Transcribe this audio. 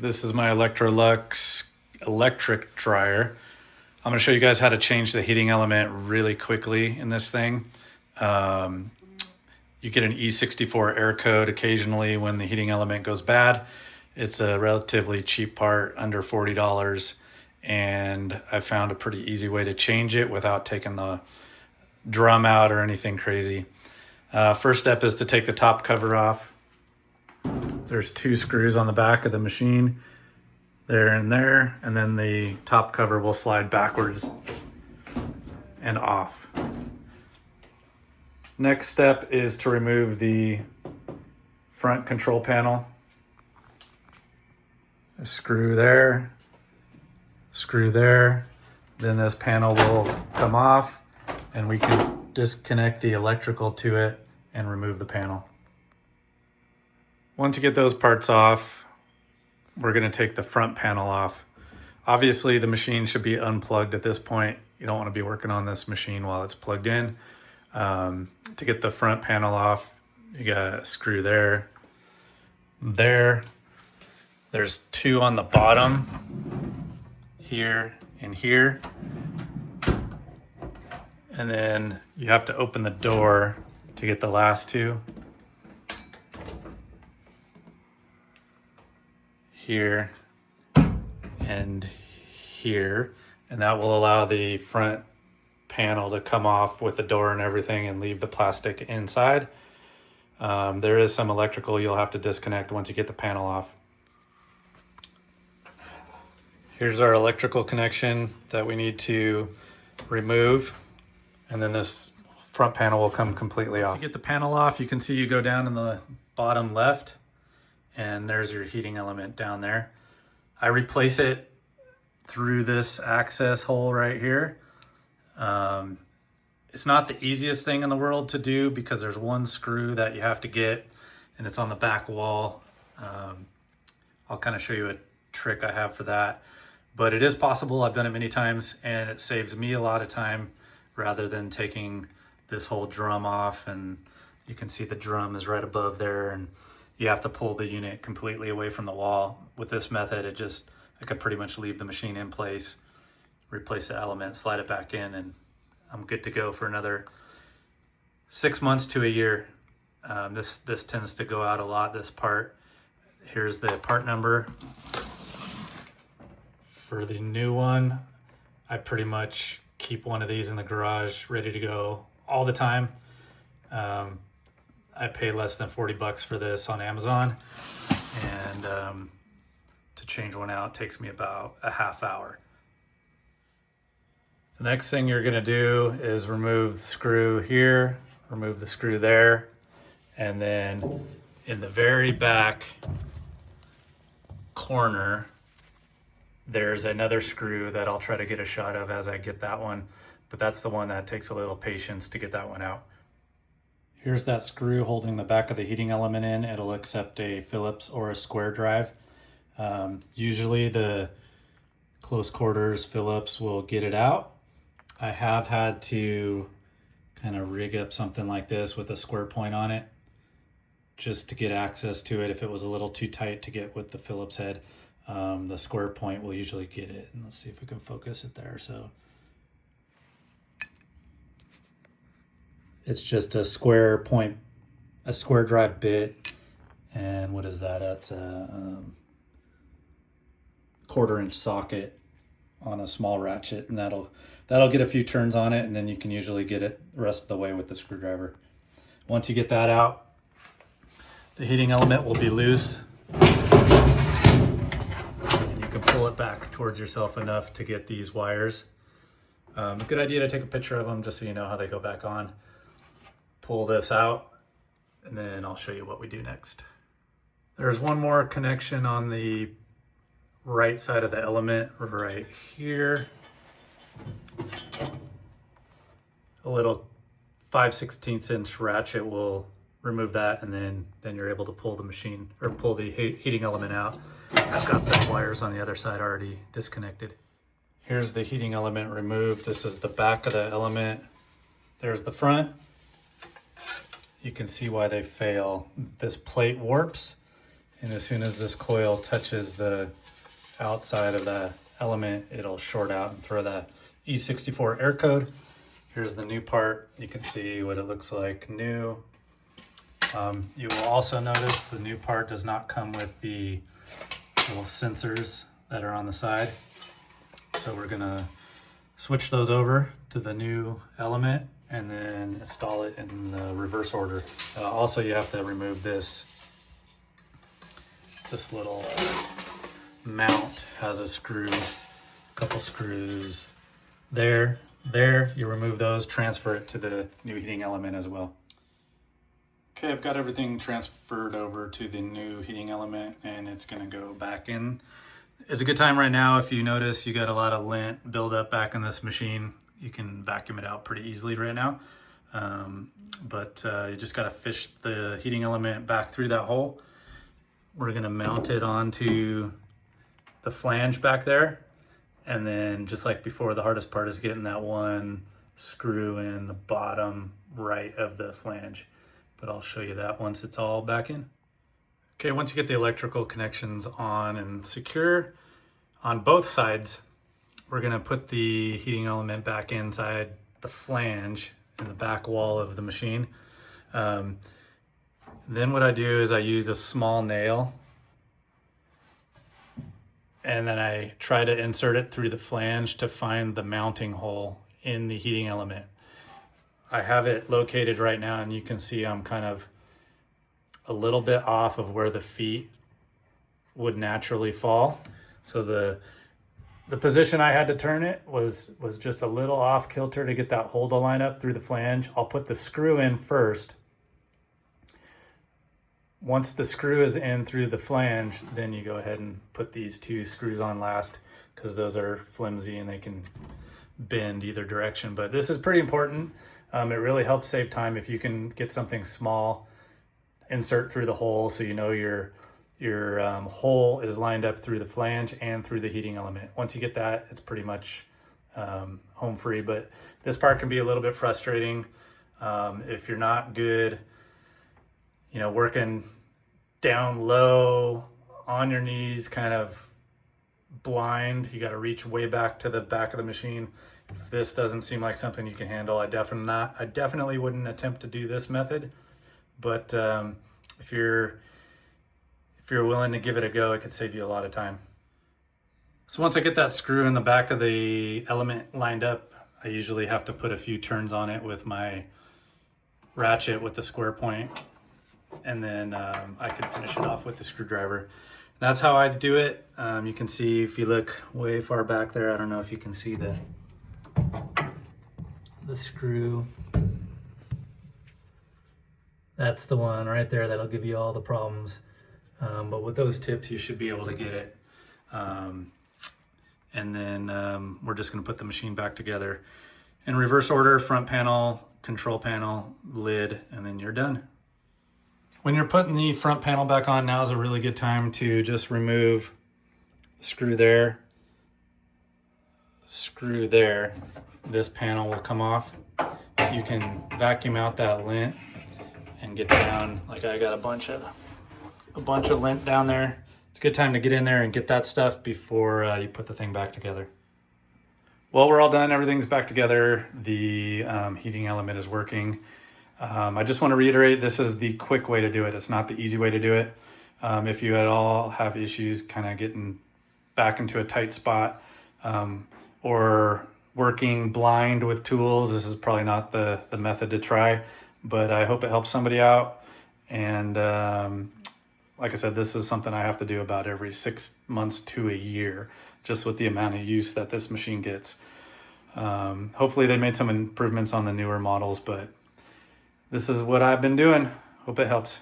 This is my Electrolux electric dryer. I'm going to show you guys how to change the heating element really quickly in this thing. Um, you get an E64 error code occasionally when the heating element goes bad. It's a relatively cheap part, under $40, and I found a pretty easy way to change it without taking the drum out or anything crazy. First step is to take the top cover off. There's 2 screws on the back of the machine, there and there, and then the top cover will slide backwards and off. Next step is to remove the front control panel. A screw there, then this panel will come off and we can disconnect the electrical to it and remove the panel. Once you get those parts off, we're going to take the front panel off. Obviously the machine should be unplugged at this point. You don't want to be working on this machine while it's plugged in. To get the front panel off, you got a screw there. There's 2 on the bottom, here and here. And then you have to open the door to get the last 2. Here and here, and that will allow the front panel to come off with the door and everything and leave the plastic inside. There is some electrical you'll have to disconnect once you get the panel off. Here's our electrical connection that we need to remove, and then this front panel will come completely off. To get the panel off, you can see you go down in the bottom left, and there's your heating element down there. I replace it through this access hole right here. It's not the easiest thing in the world to do because there's 1 screw that you have to get, and it's on the back wall. I'll kind of show you a trick I have for that, but it is possible. I've done it many times, and it saves me a lot of time rather than taking this whole drum off. And you can see the drum is right above there, and you have to pull the unit completely away from the wall. With this method, I could pretty much leave the machine in place, replace the element, slide it back in, and I'm good to go for another 6 months to a year. This tends to go out a lot, this part. Here's the part number. For the new one, I pretty much keep one of these in the garage ready to go all the time. I pay less than $40 for this on Amazon, and to change one out takes me about a half hour. The next thing you're gonna do is remove the screw here, remove the screw there, and then in the very back corner, there's another screw that I'll try to get a shot of as I get that one, but that's the one that takes a little patience to get that one out. Here's that screw holding the back of the heating element in. It'll accept a Phillips or a square drive. Usually the close quarters Phillips will get it out. I have had to kind of rig up something like this with a square point on it just to get access to it if it was a little too tight to get with the Phillips head. The square point will usually get it, and let's see if we can focus it there. So it's just a square point, a square drive bit, and what is that? That's a 1/4-inch socket on a small ratchet, and that'll get a few turns on it, and then you can usually get it the rest of the way with the screwdriver. Once you get that out, the heating element will be loose, and you can pull it back towards yourself enough to get these wires. A good idea to take a picture of them just so you know how they go back on. Pull this out, and then I'll show you what we do next. There's one more connection on the right side of the element right here. A little 5/16 inch ratchet will remove that, and then you're able to pull the machine or pull the heating element out. I've got the wires on the other side already disconnected. Here's the heating element removed. This is the back of the element. There's the front. You can see why they fail. This plate warps And as soon as this coil touches the outside of the element, it'll short out and throw the E64 error code. Here's the new part. You can see what it looks like new. You will also notice the new part does not come with the little sensors that are on the side. So we're gonna switch those over to the new element and then install it in the reverse order. Also, you have to remove this little mount. Has a screw, a couple screws there. You remove those, transfer it to the new heating element as well. Okay, I've got everything transferred over to the new heating element and it's gonna go back in. It's a good time right now. If you notice, you got a lot of lint buildup back in this machine. You can vacuum it out pretty easily right now. You just gotta fish the heating element back through that hole. We're gonna mount it onto the flange back there. And then just like before, the hardest part is getting that one screw in the bottom right of the flange. But I'll show you that once it's all back in. Okay, once you get the electrical connections on and secure on both sides, we're gonna put the heating element back inside the flange in the back wall of the machine. Then what I do is I use a small nail and then I try to insert it through the flange to find the mounting hole in the heating element. I have it located right now and you can see I'm kind of a little bit off of where the feet would naturally fall. So the position I had to turn it was just a little off kilter to get that hole to line up through the flange. I'll put the screw in first. Once the screw is in through the flange, then you go ahead and put these two screws on last because those are flimsy and they can bend either direction. But this is pretty important. It really helps save time if you can get something small, insert through the hole so you know your hole is lined up through the flange and through the heating element. Once you get that, it's pretty much home free. But this part can be a little bit frustrating if you're not good, working down low on your knees, kind of blind. You got to reach way back to the back of the machine. If this doesn't seem like something you can handle, I definitely wouldn't attempt to do this method. But if you're willing to give it a go, it could save you a lot of time. So once I get that screw in the back of the element lined up, I usually have to put a few turns on it with my ratchet with the square point. And then I can finish it off with the screwdriver. That's how I do it. You can see if you look way far back there, I don't know if you can see the screw. That's the one right there that'll give you all the problems. But with those tips, you should be able to get it. And then we're just gonna put the machine back together in reverse order: front panel, control panel, lid, and then you're done. When you're putting the front panel back on, now is a really good time to just remove the screw there, screw there. This panel will come off. You can vacuum out that lint and get down. Like I got a bunch of lint down there. It's a good time to get in there and get that stuff before you put the thing back together. Well, we're all done. Everything's back together. The heating element is working. I just want to reiterate, this is the quick way to do it. It's not the easy way to do it. If you at all have issues kind of getting back into a tight spot or working blind with tools, this is probably not the method to try, but I hope it helps somebody out. And like I said, this is something I have to do about every 6 months to a year, just with the amount of use that this machine gets. Hopefully they made some improvements on the newer models, but this is what I've been doing. Hope it helps.